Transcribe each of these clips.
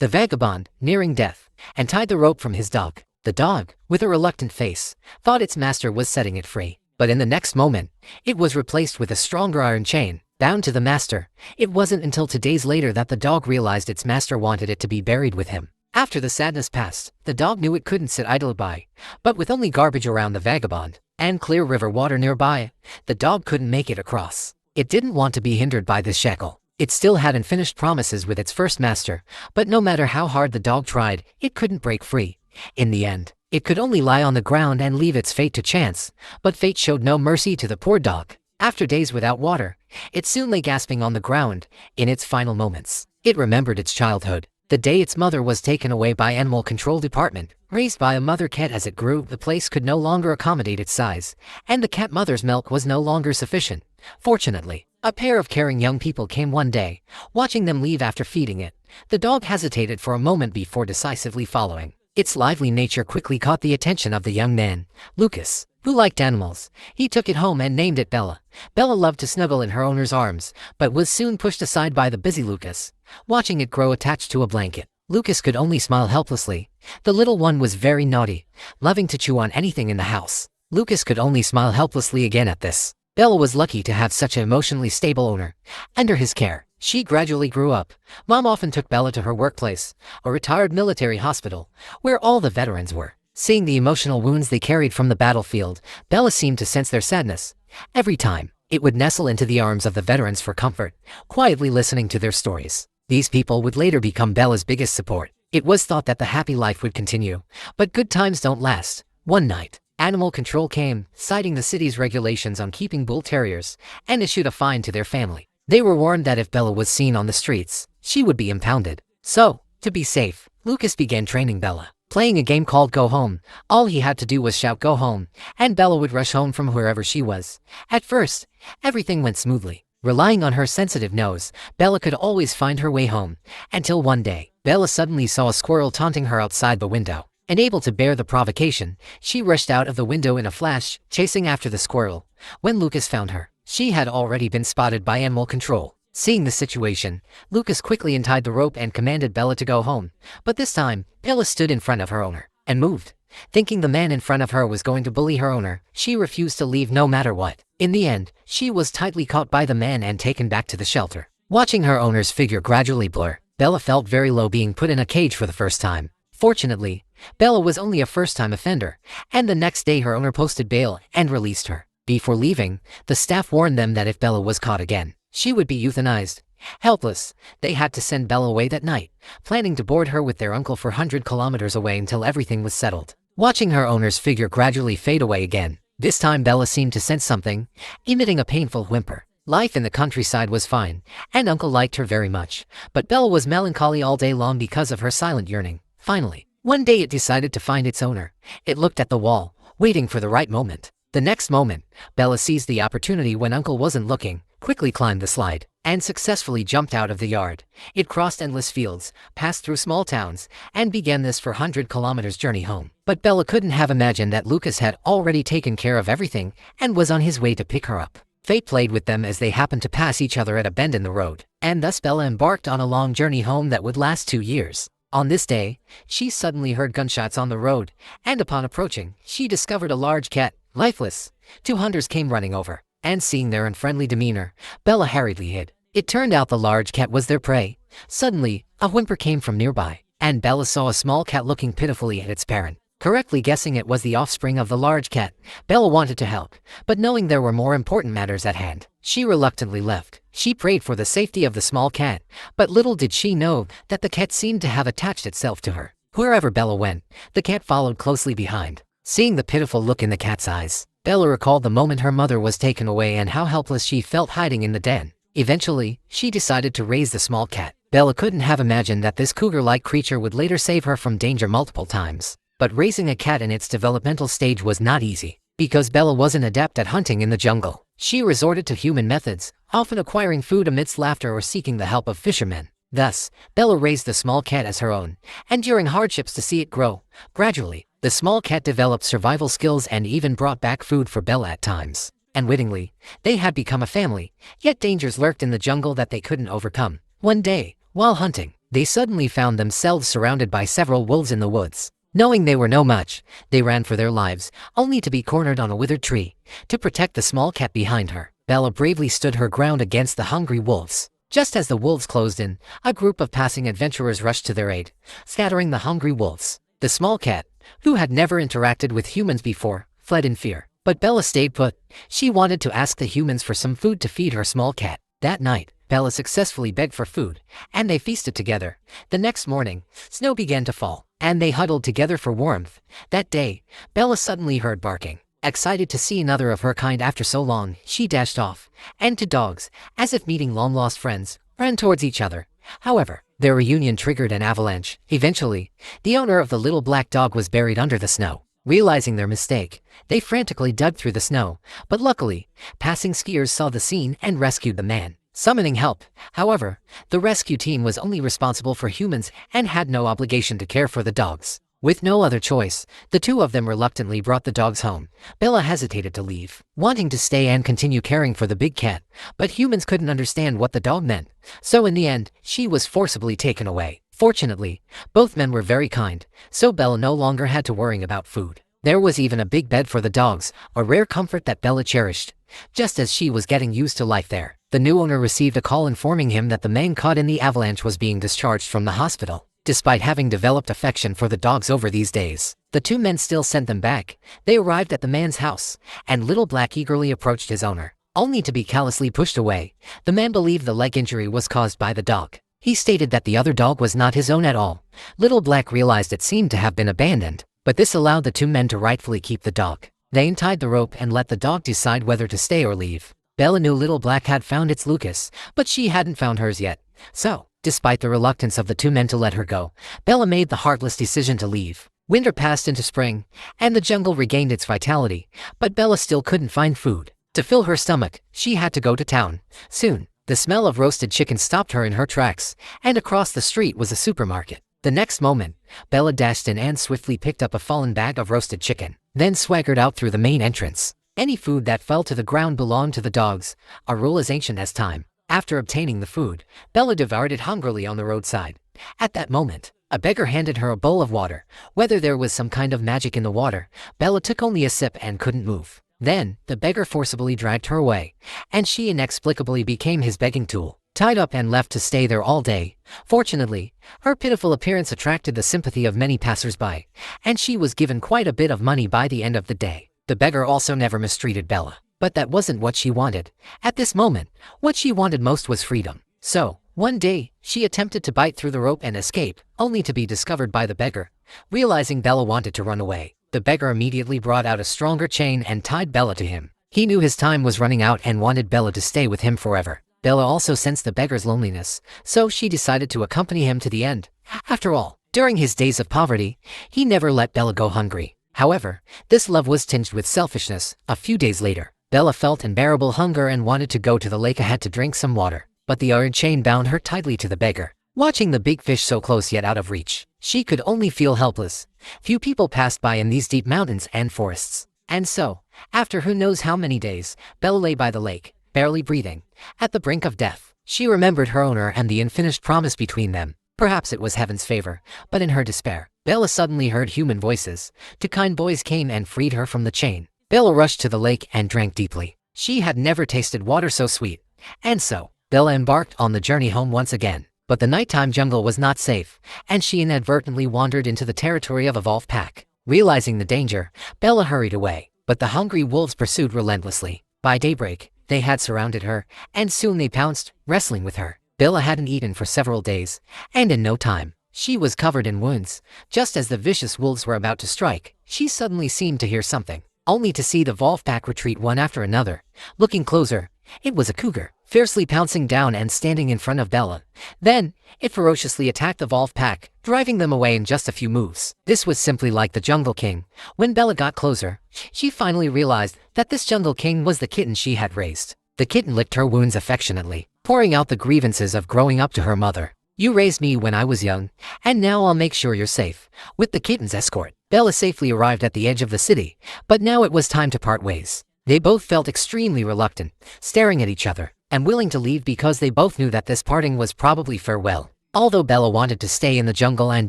the vagabond, nearing death, and tied the rope from his dog. The dog, with a reluctant face, thought its master was setting it free. But in the next moment, it was replaced with a stronger iron chain, bound to the master. It wasn't until 2 days later that the dog realized its master wanted it to be buried with him. After the sadness passed, the dog knew it couldn't sit idle by. But with only garbage around the vagabond, and clear river water nearby, the dog couldn't make it across. It didn't want to be hindered by this shackle. It still had unfinished promises with its first master, but no matter how hard the dog tried, it couldn't break free. In the end, it could only lie on the ground and leave its fate to chance, but fate showed no mercy to the poor dog. After days without water, it soon lay gasping on the ground, in its final moments. It remembered its childhood, the day its mother was taken away by animal control department. Raised by a mother cat as it grew, the place could no longer accommodate its size, and the cat mother's milk was no longer sufficient. Fortunately, a pair of caring young people came one day. Watching them leave after feeding it, the dog hesitated for a moment before decisively following. Its lively nature quickly caught the attention of the young man, Lucas, who liked animals. He took it home and named it Bella. Bella loved to snuggle in her owner's arms, but was soon pushed aside by the busy Lucas. Watching it grow attached to a blanket, Lucas could only smile helplessly. The little one was very naughty, loving to chew on anything in the house. Lucas could only smile helplessly again at this. Bella was lucky to have such an emotionally stable owner. Under his care, she gradually grew up. Mom often took Bella to her workplace, a retired military hospital, where all the veterans were. Seeing the emotional wounds they carried from the battlefield, Bella seemed to sense their sadness. Every time, it would nestle into the arms of the veterans for comfort, quietly listening to their stories. These people would later become Bella's biggest support. It was thought that the happy life would continue, but good times don't last. One night, animal control came, citing the city's regulations on keeping bull terriers, and issued a fine to their family. They were warned that if Bella was seen on the streets, she would be impounded. So, to be safe, Lucas began training Bella, playing a game called Go Home. All he had to do was shout "Go home," and Bella would rush home from wherever she was. At first, everything went smoothly. Relying on her sensitive nose, Bella could always find her way home, until one day, Bella suddenly saw a squirrel taunting her outside the window. Unable to bear the provocation, she rushed out of the window in a flash, chasing after the squirrel. When Lucas found her, she had already been spotted by animal control. Seeing the situation, Lucas quickly untied the rope and commanded Bella to go home. But this time, Bella stood in front of her owner and moved. Thinking the man in front of her was going to bully her owner, she refused to leave no matter what. In the end, she was tightly caught by the man and taken back to the shelter. Watching her owner's figure gradually blur, Bella felt very low being put in a cage for the first time. Fortunately, Bella was only a first-time offender, and the next day her owner posted bail and released her. Before leaving, the staff warned them that if Bella was caught again, she would be euthanized. Helpless, they had to send Bella away that night, planning to board her with their uncle 400 kilometers away until everything was settled. Watching her owner's figure gradually fade away again, this time Bella seemed to sense something, emitting a painful whimper. Life in the countryside was fine, and Uncle liked her very much, but Bella was melancholy all day long because of her silent yearning. Finally, one day it decided to find its owner. It looked at the wall, waiting for the right moment. The next moment, Bella seized the opportunity when Uncle wasn't looking, quickly climbed the slide, and successfully jumped out of the yard. It crossed endless fields, passed through small towns, and began this 400 kilometers journey home. But Bella couldn't have imagined that Lucas had already taken care of everything and was on his way to pick her up. Fate played with them as they happened to pass each other at a bend in the road, and thus Bella embarked on a long journey home that would last 2 years. On this day, she suddenly heard gunshots on the road, and upon approaching, she discovered a large cat, lifeless. 2 hunters came running over, and seeing their unfriendly demeanor, Bella hurriedly hid. It turned out the large cat was their prey. Suddenly, a whimper came from nearby, and Bella saw a small cat looking pitifully at its parent. Correctly guessing it was the offspring of the large cat, Bella wanted to help, but knowing there were more important matters at hand, she reluctantly left. She prayed for the safety of the small cat, but little did she know that the cat seemed to have attached itself to her. Wherever Bella went, the cat followed closely behind. Seeing the pitiful look in the cat's eyes, Bella recalled the moment her mother was taken away and how helpless she felt hiding in the den. Eventually, she decided to raise the small cat. Bella couldn't have imagined that this cougar-like creature would later save her from danger multiple times. But raising a cat in its developmental stage was not easy, because Bella wasn't adept at hunting in the jungle. She resorted to human methods, often acquiring food amidst laughter or seeking the help of fishermen. Thus, Bella raised the small cat as her own, enduring hardships to see it grow. Gradually, the small cat developed survival skills and even brought back food for Bella at times. Unwittingly, they had become a family, yet dangers lurked in the jungle that they couldn't overcome. One day, while hunting, they suddenly found themselves surrounded by several wolves in the woods. Knowing they were no match, they ran for their lives, only to be cornered on a withered tree. To protect the small cat behind her, Bella bravely stood her ground against the hungry wolves. Just as the wolves closed in, a group of passing adventurers rushed to their aid, scattering the hungry wolves. The small cat, who had never interacted with humans before, fled in fear. But Bella stayed put. She wanted to ask the humans for some food to feed her small cat. That night, Bella successfully begged for food, and they feasted together. The next morning, snow began to fall, and they huddled together for warmth. That day, Bella suddenly heard barking. Excited to see another of her kind after so long, she dashed off, and two dogs, as if meeting long-lost friends, ran towards each other. However, their reunion triggered an avalanche. Eventually, the owner of the little black dog was buried under the snow. Realizing their mistake, they frantically dug through the snow, but luckily, passing skiers saw the scene and rescued the man, summoning help. However, the rescue team was only responsible for humans and had no obligation to care for the dogs. With no other choice, the two of them reluctantly brought the dogs home. Bella hesitated to leave, wanting to stay and continue caring for the big cat, but humans couldn't understand what the dog meant, so in the end, she was forcibly taken away. Fortunately, both men were very kind, so Bella no longer had to worry about food. There was even a big bed for the dogs, a rare comfort that Bella cherished. Just as she was getting used to life there, the new owner received a call informing him that the man caught in the avalanche was being discharged from the hospital. Despite having developed affection for the dogs over these days, the two men still sent them back. They arrived at the man's house, and Little Black eagerly approached his owner, only to be callously pushed away. The man believed the leg injury was caused by the dog. He stated that the other dog was not his own at all. Little Black realized it seemed to have been abandoned, but this allowed the two men to rightfully keep the dog. They untied the rope and let the dog decide whether to stay or leave. Bella knew Little Black had found its Lucas, but she hadn't found hers yet. So, despite the reluctance of the two men to let her go, Bella made the heartless decision to leave. Winter passed into spring, and the jungle regained its vitality, but Bella still couldn't find food. To fill her stomach, she had to go to town. Soon, the smell of roasted chicken stopped her in her tracks, and across the street was a supermarket. The next moment, Bella dashed in and swiftly picked up a fallen bag of roasted chicken, then swaggered out through the main entrance. Any food that fell to the ground belonged to the dogs, a rule as ancient as time. After obtaining the food, Bella devoured it hungrily on the roadside. At that moment, a beggar handed her a bowl of water. Whether there was some kind of magic in the water, Bella took only a sip and couldn't move. Then, the beggar forcibly dragged her away, and she inexplicably became his begging tool, tied up and left to stay there all day. Fortunately, her pitiful appearance attracted the sympathy of many passers-by, and she was given quite a bit of money by the end of the day. The beggar also never mistreated Bella, but that wasn't what she wanted. At this moment, what she wanted most was freedom. So, one day, she attempted to bite through the rope and escape, only to be discovered by the beggar. Realizing Bella wanted to run away, the beggar immediately brought out a stronger chain and tied Bella to him. He knew his time was running out and wanted Bella to stay with him forever. Bella also sensed the beggar's loneliness, so she decided to accompany him to the end. After all, during his days of poverty, he never let Bella go hungry. However, this love was tinged with selfishness. A few days later, Bella felt unbearable hunger and wanted to go to the lake ahead to drink some water, but the iron chain bound her tightly to the beggar. Watching the big fish so close yet out of reach, she could only feel helpless. Few people passed by in these deep mountains and forests. And so, after who knows how many days, Bella lay by the lake, barely breathing. At the brink of death, she remembered her owner and the unfinished promise between them. Perhaps it was heaven's favor, but in her despair, Bella suddenly heard human voices. Two kind boys came and freed her from the chain. Bella rushed to the lake and drank deeply. She had never tasted water so sweet. And so, Bella embarked on the journey home once again. But the nighttime jungle was not safe, and she inadvertently wandered into the territory of a wolf pack. Realizing the danger, Bella hurried away, but the hungry wolves pursued relentlessly. By daybreak, they had surrounded her, and soon they pounced, wrestling with her. Bella hadn't eaten for several days, and in no time, she was covered in wounds. Just as the vicious wolves were about to strike, she suddenly seemed to hear something, only to see the wolf pack retreat one after another. Looking closer, it was a cougar, fiercely pouncing down and standing in front of Bella. Then, it ferociously attacked the wolf pack, driving them away in just a few moves. This was simply like the Jungle King. When Bella got closer, she finally realized that this Jungle King was the kitten she had raised. The kitten licked her wounds affectionately, pouring out the grievances of growing up to her mother. "You raised me when I was young, and now I'll make sure you're safe." With the kitten's escort, Bella safely arrived at the edge of the city, but now it was time to part ways. They both felt extremely reluctant, staring at each other, and willing to leave because they both knew that this parting was probably farewell. Although Bella wanted to stay in the jungle and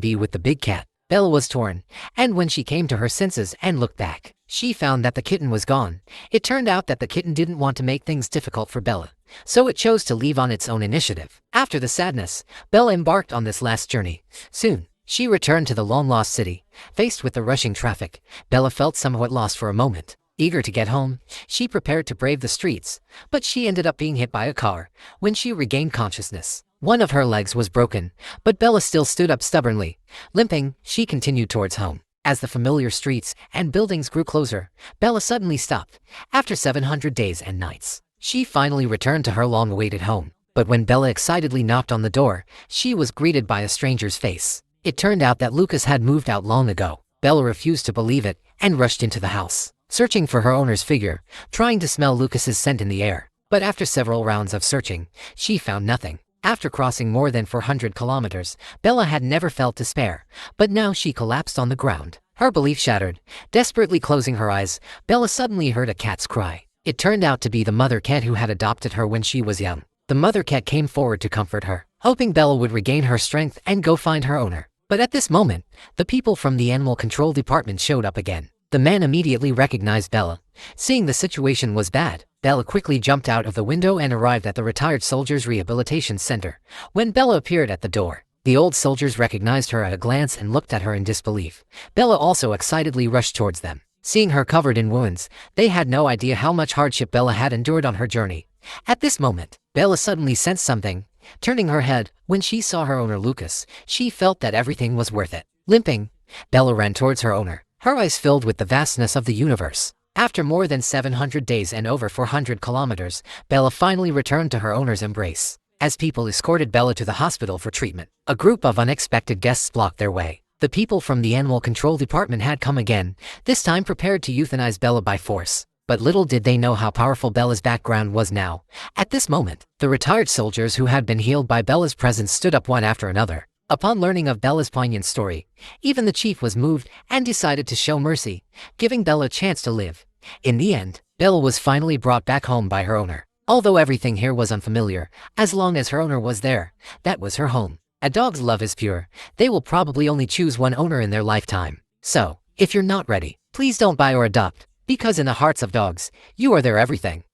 be with the big cat, Bella was torn, and when she came to her senses and looked back, she found that the kitten was gone. It turned out that the kitten didn't want to make things difficult for Bella, so it chose to leave on its own initiative. After the sadness, Bella embarked on this last journey. Soon, she returned to the long-lost city. Faced with the rushing traffic, Bella felt somewhat lost for a moment. Eager to get home, she prepared to brave the streets, but she ended up being hit by a car. When she regained consciousness, one of her legs was broken, but Bella still stood up stubbornly. Limping, she continued towards home. As the familiar streets and buildings grew closer, Bella suddenly stopped. After 700 days and nights, she finally returned to her long-awaited home. But when Bella excitedly knocked on the door, she was greeted by a stranger's face. It turned out that Lucas had moved out long ago. Bella refused to believe it and rushed into the house, searching for her owner's figure, trying to smell Lucas's scent in the air. But after several rounds of searching, she found nothing. After crossing more than 400 kilometers, Bella had never felt despair, but now she collapsed on the ground. Her belief shattered. Desperately closing her eyes, Bella suddenly heard a cat's cry. It turned out to be the mother cat who had adopted her when she was young. The mother cat came forward to comfort her, hoping Bella would regain her strength and go find her owner. But at this moment, the people from the animal control department showed up again. The man immediately recognized Bella. Seeing the situation was bad, Bella quickly jumped out of the window and arrived at the retired soldiers' rehabilitation center. When Bella appeared at the door, the old soldiers recognized her at a glance and looked at her in disbelief. Bella also excitedly rushed towards them. Seeing her covered in wounds, they had no idea how much hardship Bella had endured on her journey. At this moment, Bella suddenly sensed something. Turning her head, when she saw her owner Lucas, she felt that everything was worth it. Limping, Bella ran towards her owner, her eyes filled with the vastness of the universe. After more than 700 days and over 400 kilometers, Bella finally returned to her owner's embrace. As people escorted Bella to the hospital for treatment, a group of unexpected guests blocked their way. The people from the animal control department had come again, this time prepared to euthanize Bella by force. But little did they know how powerful Bella's background was now. At this moment, the retired soldiers who had been healed by Bella's presence stood up one after another. Upon learning of Bella's poignant story, even the chief was moved and decided to show mercy, giving Bella a chance to live. In the end, Bella was finally brought back home by her owner. Although everything here was unfamiliar, as long as her owner was there, that was her home. A dog's love is pure. They will probably only choose one owner in their lifetime. So, if you're not ready, please don't buy or adopt, because in the hearts of dogs, you are their everything.